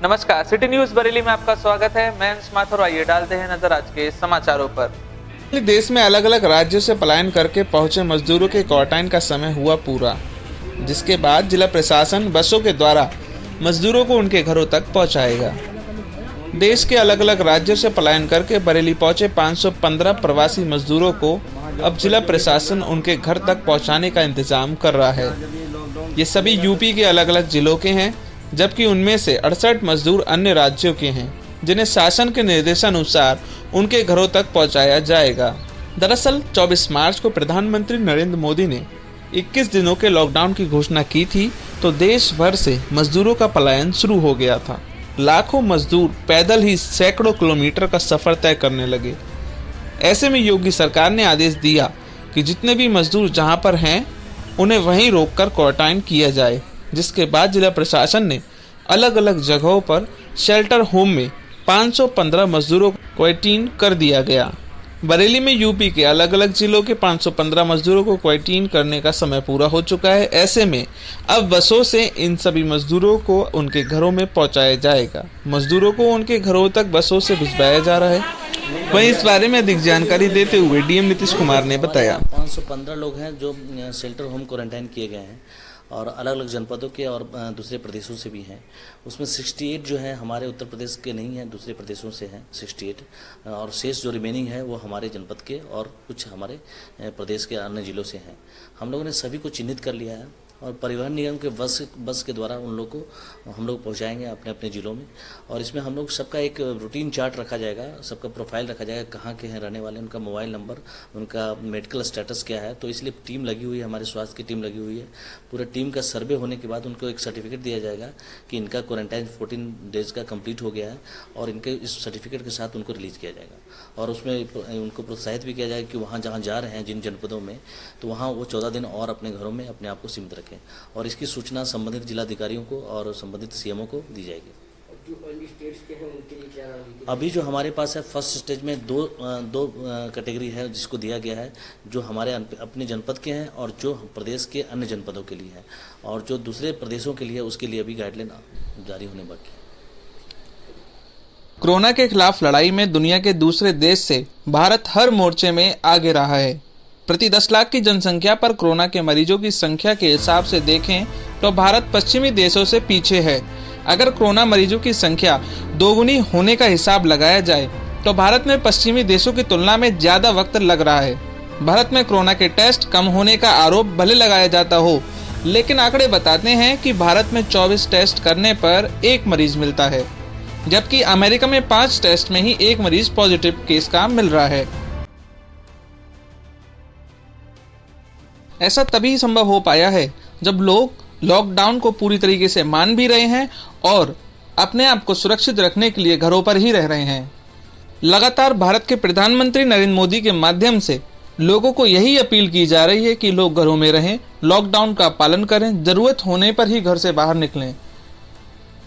नमस्कार, city news Bareilly में आपका स्वागत है। मैं अंश माथुर। आइए डालते हैं नजर आज के समाचारों पर। देश में अलग अलग राज्यों से पलायन करके पहुंचे मजदूरों के क्वारंटाइन का समय हुआ पूरा, जिसके बाद जिला प्रशासन बसों के द्वारा मजदूरों को उनके घरों तक पहुंचाएगा। देश के अलग अलग राज्यों से पलायन करके बरेली पहुंचे 515 प्रवासी मजदूरों को अब जिला प्रशासन उनके घर तक पहुंचाने का इंतजाम कर रहा है। ये सभी यूपी के अलग अलग जिलों के हैं, जबकि उनमें से 68 मजदूर अन्य राज्यों के हैं, जिन्हें शासन के निर्देशानुसार उनके घरों तक पहुंचाया जाएगा। दरअसल 24 मार्च को प्रधानमंत्री नरेंद्र मोदी ने 21 दिनों के लॉकडाउन की घोषणा की थी, तो देश भर से मजदूरों का पलायन शुरू हो गया था। लाखों मजदूर पैदल ही सैकड़ों किलोमीटर का सफर तय करने लगे। ऐसे में योगी सरकार ने आदेश दिया कि जितने भी मजदूर जहां पर हैं, उन्हें वहीं रोककर क्वारंटाइन किया जाए, जिसके बाद जिला प्रशासन ने अलग अलग जगहों पर शेल्टर होम में 515 मजदूरों को क्वारंटीन कर दिया गया। बरेली में यूपी के अलग अलग जिलों के 515 मजदूरों को क्वारंटीन करने का समय पूरा हो चुका है। ऐसे में अब बसों से इन सभी मजदूरों को उनके घरों में पहुंचाया जाएगा। मजदूरों को उनके घरों तक बसों से भिजवाया जा रहा है। वहीं इस बारे में अधिक जानकारी देते हुए डीएम नीतीश कुमार ने बताया, 515 लोग हैं जो शेल्टर होम क्वारंटाइन किए गए हैं और अलग अलग जनपदों के और दूसरे प्रदेशों से भी हैं। उसमें 68 जो हैं हमारे उत्तर प्रदेश के नहीं हैं, दूसरे प्रदेशों से हैं 68, और शेष जो रिमेनिंग है वो हमारे जनपद के और कुछ हमारे प्रदेश के अन्य जिलों से हैं। हम लोगों ने सभी को चिन्हित कर लिया है और परिवहन निगम के बस के द्वारा उन लोग को हम लोग पहुँचाएँगे अपने अपने ज़िलों में। और इसमें हम लोग सबका एक रूटीन चार्ट रखा जाएगा, सबका प्रोफाइल रखा जाएगा, कहाँ के हैं रहने वाले, उनका मोबाइल नंबर, उनका मेडिकल स्टेटस क्या है। तो इसलिए टीम लगी हुई है, हमारे स्वास्थ्य की टीम लगी हुई है। पूरे टीम का सर्वे होने के बाद उनको एक सर्टिफिकेट दिया जाएगा कि इनका क्वारंटाइन 14 डेज का कंप्लीट हो गया है, और इनके इस सर्टिफिकेट के साथ उनको रिलीज़ किया जाएगा। और उसमें उनको प्रोत्साहित भी किया जाएगा कि वहाँ जहाँ जा रहे हैं जिन जनपदों में, तो वहाँ वो 14 दिन और अपने घरों में अपने आप को सीमित रखें, और इसकी सूचना संबंधित जिलाधिकारियों को और संबंधित सीएमओ को दी जाएगी। जो अर्ली स्टेज के हैं उनके लिए क्या रणनीति? अभी जो हमारे पास है फर्स्ट स्टेज में दो कैटेगरी है जिसको दिया गया है, जो हमारे अपने जनपद के हैं और जो प्रदेश के अन्य जनपदों के लिए है, और जो दूसरे प्रदेशों के लिए उसके लिए अभी गाइडलाइन जारी होने बाकी है। कोरोना के खिलाफ लड़ाई में दुनिया के दूसरे देश से भारत हर मोर्चे में आगे रहा है। प्रति 10 लाख की जनसंख्या पर कोरोना के मरीजों की संख्या के हिसाब से देखें तो भारत पश्चिमी देशों से पीछे है। अगर कोरोना मरीजों की संख्या दोगुनी होने का हिसाब लगाया जाए तो भारत में पश्चिमी देशों की तुलना में ज्यादा वक्त लग रहा है। भारत में कोरोना के टेस्ट कम होने का आरोप भले लगाया जाता हो, लेकिन आंकड़े बताते हैं कि भारत में 24 टेस्ट करने पर 1 मरीज मिलता है, जबकि अमेरिका में 5 टेस्ट में ही 1 मरीज पॉजिटिव केस का मिल रहा है। ऐसा तभी संभव हो पाया है जब लोग लॉकडाउन को पूरी तरीके से मान भी रहे हैं और अपने आप को सुरक्षित रखने के लिए घरों पर ही रह रहे हैं। लगातार भारत के प्रधानमंत्री नरेंद्र मोदी के माध्यम से लोगों को यही अपील की जा रही है कि लोग घरों में रहें, लॉकडाउन का पालन करें, जरूरत होने पर ही घर से बाहर निकलें।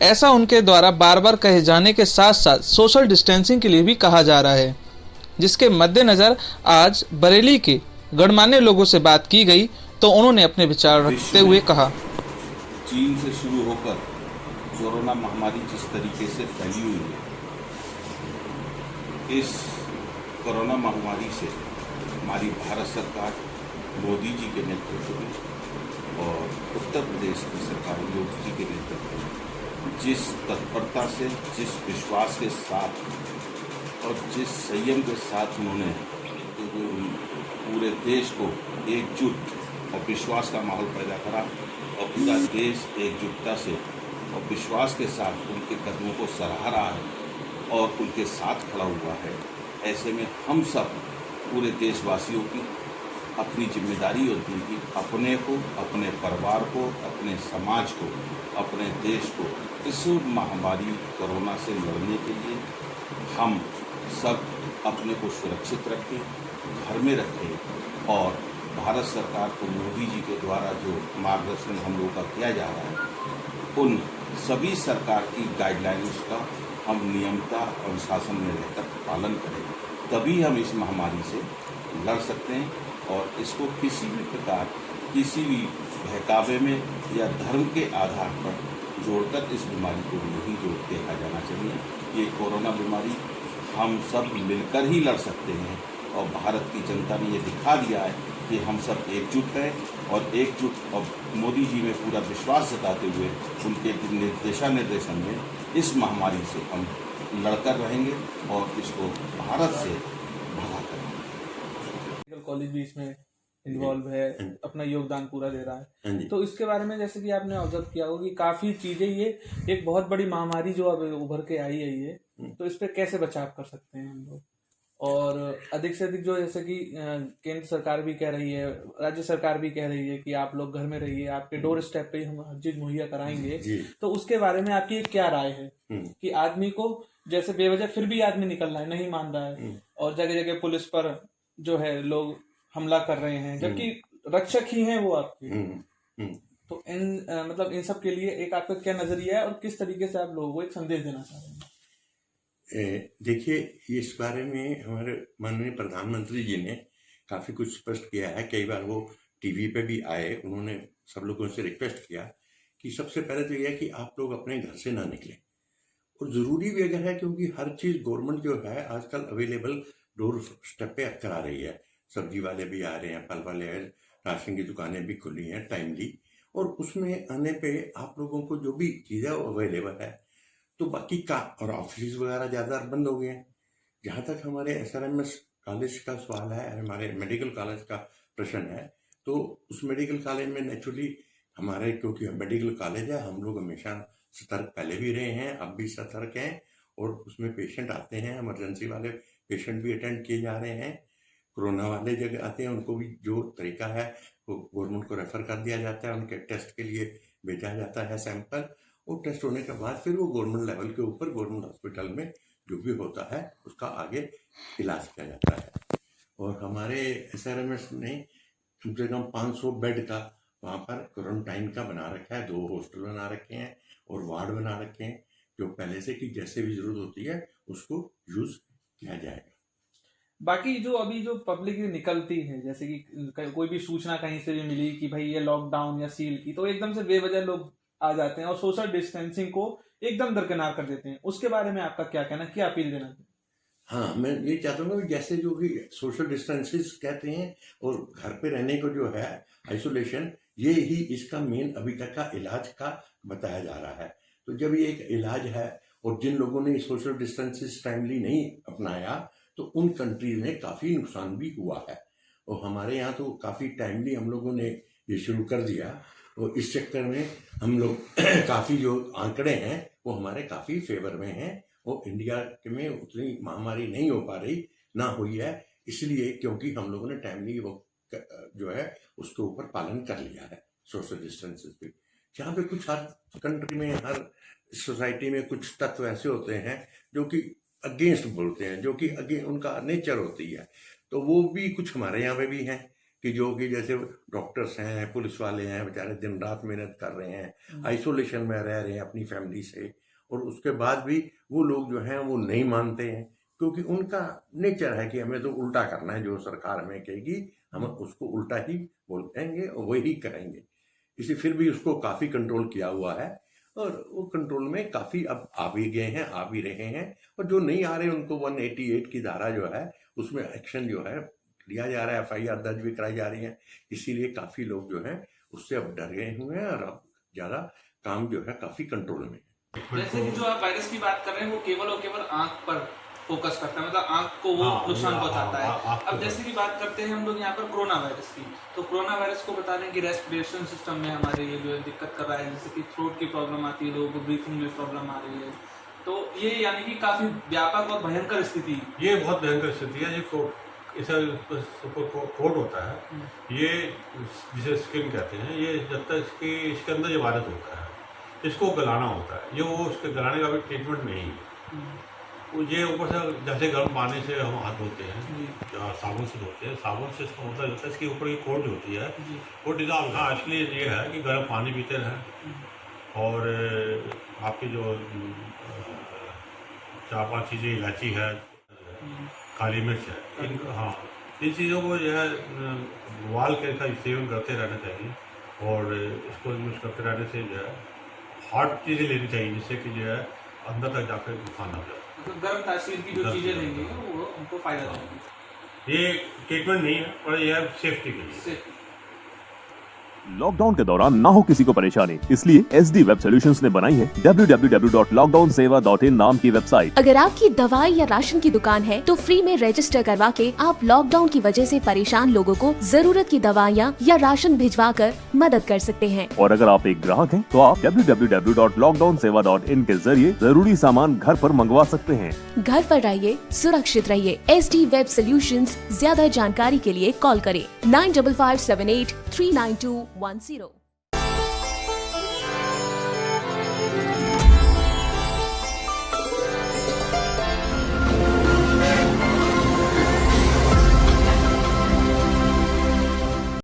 ऐसा उनके द्वारा बार बार कहे जाने के साथ साथ सोशल डिस्टेंसिंग के लिए भी कहा जा रहा है, जिसके मद्देनजर आज बरेली के गणमान्य लोगों से बात की गई तो उन्होंने अपने विचार रखते हुए कहा, चीन से शुरू होकर कोरोना महामारी जिस तरीके से फैली हुई है, इस कोरोना महामारी से हमारी भारत सरकार मोदी जी के नेतृत्व में और उत्तर प्रदेश की सरकार योगी जी के नेतृत्व में जिस तत्परता से, जिस विश्वास के साथ और जिस संयम के साथ उन्होंने पूरे देश को एकजुट और विश्वास का माहौल पैदा करा, और पूरा देश एकजुटता से और विश्वास के साथ उनके कदमों को सराह रहा है और उनके साथ खड़ा हुआ है। ऐसे में हम सब पूरे देशवासियों की अपनी जिम्मेदारी होती है कि अपने को, अपने परिवार को, अपने समाज को, अपने देश को इस महामारी कोरोना से लड़ने के लिए हम सब अपने को सुरक्षित रखें, घर में रखें, और भारत सरकार को मोदी जी के द्वारा जो मार्गदर्शन हम लोगों का किया जा रहा है, उन सभी सरकार की गाइडलाइंस का हम नियमता और अनुशासन में रहकर पालन करें, तभी हम इस महामारी से लड़ सकते हैं। और इसको किसी भी प्रकार, किसी भी बहकावे में या धर्म के आधार पर जोड़कर इस बीमारी को नहीं जोड़ देखा जाना चाहिए। ये कोरोना बीमारी हम सब मिलकर ही लड़ सकते हैं और भारत की जनता ने ये दिखा दिया है कि हम सब एकजुट हैं और मोदी जी में पूरा विश्वास जताते हुए उनके निर्देशन में इस महामारी से हम लड़कर रहेंगे और इसको भारत से भगा करेंगे। मेडिकल कॉलेज भी इसमें इन्वॉल्व है, अपना योगदान पूरा दे रहा है, तो इसके बारे में जैसे कि आपने ऑब्जर्व किया होगा कि काफी चीजें, ये एक बहुत बड़ी महामारी जो अब उभर के आई है ये, तो इस पे कैसे बचाव कर सकते हैं हम लोग, और अधिक से अधिक जो जैसे कि केंद्र सरकार भी कह रही है, राज्य सरकार भी कह रही है कि आप लोग घर में रहिए, आपके डोर स्टेप पे हम हर चीज मुहैया कराएंगे, तो उसके बारे में आपकी क्या राय है कि आदमी को जैसे बेवजह फिर भी आदमी निकल रहा है, नहीं मान रहा है और जगह जगह पुलिस पर जो है लोग हमला कर रहे हैं, जबकि रक्षक ही हैं वो आपके, तो मतलब इन सब के लिए एक आपका क्या नजरिया है और किस तरीके से आप लोगों को एक संदेश देना चाह रहे हैं? देखिए, इस बारे में हमारे माननीय प्रधानमंत्री जी ने काफ़ी कुछ स्पष्ट किया है। कई बार वो टीवी पे भी आए, उन्होंने सब लोगों से रिक्वेस्ट किया कि सबसे पहले तो यह है कि आप लोग अपने घर से ना निकलें, और ज़रूरी भी अगर है क्योंकि हर चीज़ गवर्नमेंट जो है आजकल अवेलेबल डोर स्टेप पे करा रही है। सब्जी वाले भी आ रहे हैं, फल वाले हैं, राशन की दुकानें भी खुली हैं टाइमली, और उसमें आने पे आप लोगों को जो भी चीज़ें अवेलेबल है, तो बाकी का और ऑफिस वगैरह ज़्यादा बंद हो गए हैं। जहाँ तक हमारे SRMS कॉलेज का सवाल है, हमारे मेडिकल कॉलेज का प्रश्न है, तो उस मेडिकल कॉलेज में नेचुरली हमारे, क्योंकि मेडिकल कॉलेज है, हम लोग हमेशा सतर्क पहले भी रहे हैं, अब भी सतर्क हैं, और उसमें पेशेंट आते हैं, इमरजेंसी वाले पेशेंट भी अटेंड किए जा रहे हैं, कोरोना वाले जगह आते हैं उनको भी जो तरीका है वो गवर्नमेंट को रेफर कर दिया जाता है, उनके टेस्ट के लिए भेजा जाता है सैंपल, और टेस्ट होने के बाद फिर वो गवर्नमेंट लेवल के ऊपर गवर्नमेंट हॉस्पिटल में जो भी होता है उसका आगे इलाज किया जाता है। और हमारे SRMS ने कम से कम 500 बेड का वहाँ पर क्वारंटाइन का बना रखा है, 2 हॉस्टल बना रखे हैं और वार्ड बना रखे हैं, जो पहले से कि जैसे भी जरूरत होती है उसको यूज किया जाएगा। बाकी जो अभी जो पब्लिक निकलती है, जैसे कि कोई भी सूचना कहीं से भी मिली कि भाई ये लॉकडाउन या सील की, तो एकदम से बेवजह लोग आ जाते हैं और सोशल डिस्टेंसिंग को एकदम दरकिनार कर देते हैं, उसके बारे में आपका क्या कहना, क्या अपील देना चाहिए? हाँ, मैं ये चाहता हूँ कि जैसे जो भी सोशल डिस्टेंसेस कहते हैं और घर पे रहने को जो है आइसोलेशन, ये ही इसका मेन अभी तक का इलाज का बताया जा रहा है। तो जब ये एक इलाज है और जिन लोगों ने सोशल डिस्टेंसेस टाइमली नहीं अपनाया, तो उन कंट्रीज में काफ़ी नुकसान भी हुआ है, और हमारे यहाँ तो काफ़ी टाइमली हम लोगों ने ये शुरू कर दिया, और इस चक्कर में हम लोग काफ़ी जो आंकड़े हैं वो हमारे काफ़ी फेवर में हैं, और इंडिया में उतनी महामारी नहीं हो पा रही, ना हुई है इसलिए क्योंकि हम लोगों ने टाइमली वो जो है उसके ऊपर पालन कर लिया है सोशल डिस्टेंसेस पे। जहाँ पे कुछ हर कंट्री में, हर सोसाइटी में कुछ तत्व ऐसे होते हैं जो कि अगेंस्ट बोलते हैं, जो कि उनका नेचर होती है, तो वो भी कुछ हमारे यहाँ पे भी हैं कि जो कि जैसे डॉक्टर्स हैं, पुलिस वाले हैं, बेचारे दिन रात मेहनत कर रहे हैं, आइसोलेशन में रह रहे हैं अपनी फैमिली से, और उसके बाद भी वो लोग जो हैं वो नहीं मानते हैं, क्योंकि उनका नेचर है कि हमें तो उल्टा करना है, जो सरकार हमें कहेगी हम उसको उल्टा ही बोलेंगे और वही करेंगे। इसी फिर भी उसको काफ़ी कंट्रोल किया हुआ है, और वो कंट्रोल में काफ़ी अब आ भी गए हैं, आ भी रहे हैं, और जो नहीं आ रहे उनको 188 की धारा जो है उसमें एक्शन जो है लिया जा रहा है, FIR दर्ज भी कराई जा रही है, इसीलिए काफ़ी लोग जो हैं उससे अब डर गए हुए हैं, और अब ज़्यादा काम जो है काफ़ी कंट्रोल में है। जैसे कि जो आप वायरस की बात कर रहे हैं वो केवल और केवल आंख पर फोकस करता है, मतलब आंख को वो नुकसान पहुंचाता है। अब जैसे कि बात करते हैं हम लोग यहाँ पर कोरोना वायरस की, तो कोरोना वायरस को बता रहे हैं कि रेस्पिरेशन सिस्टम में हमारे ये जो है दिक्कत कर रहा है, जैसे कि थ्रोट की प्रॉब्लम आती है, लोगों को ब्रीथिंग में प्रॉब्लम आ रही है, तो ये यानी कि काफी व्यापक और भयंकर स्थिति, ये बहुत भयंकर स्थिति है। ये ऐसा कोट होता है, ये जिसे स्किन कहते हैं, ये जब तक इसके अंदर जो वायरस होता है इसको गलाना होता है, ये वो उसके गलाने का भी ट्रीटमेंट नहीं है। ये ऊपर से जैसे गर्म पानी से हम हाथ धोते हैं, साबुन से धोते हैं, साबुन से इसका मतलब होता है इसके ऊपर की कोट जो होती है वो डिजॉल्व, हाँ इसलिए ये है कि गर्म पानी पीते रहें, और आपकी जो 4-5 चीज़ें, इलायची है, काली मिर्च है, इनको हाँ इन चीज़ों को जो है उबाल के इसका सेवन करते रहना चाहिए, और इसको यूज़ करते रहने से जो है हॉट चीज़ें लेनी चाहिए जिससे कि जो है अंदर तक जाकर नुकसान ना हो जाए। मतलब गर्म तासीर की जो गर्म चीजें तासीर। लेंगे वो उनको फायदा देंगी। ये ट्रीटमेंट नहीं है पर यह है सेफ्टी के लिए। सिर्फ लॉकडाउन के दौरान ना हो किसी को परेशानी, इसलिए SD वेब सॉल्यूशंस ने बनाई है www.lockdownseva.in नाम की वेबसाइट। अगर आपकी दवाई या राशन की दुकान है तो फ्री में रजिस्टर करवा के आप लॉकडाउन की वजह से परेशान लोगों को जरूरत की दवाइयाँ या राशन भिजवा कर मदद कर सकते हैं। और अगर आप एक ग्राहक हैं तो आप www.lockdownseva.in के जरिए जरूरी सामान घर पर मंगवा सकते हैं। घर पर रहिए, सुरक्षित रहिए। SD web solutions. ज्यादा जानकारी के लिए कॉल करें 9557839210।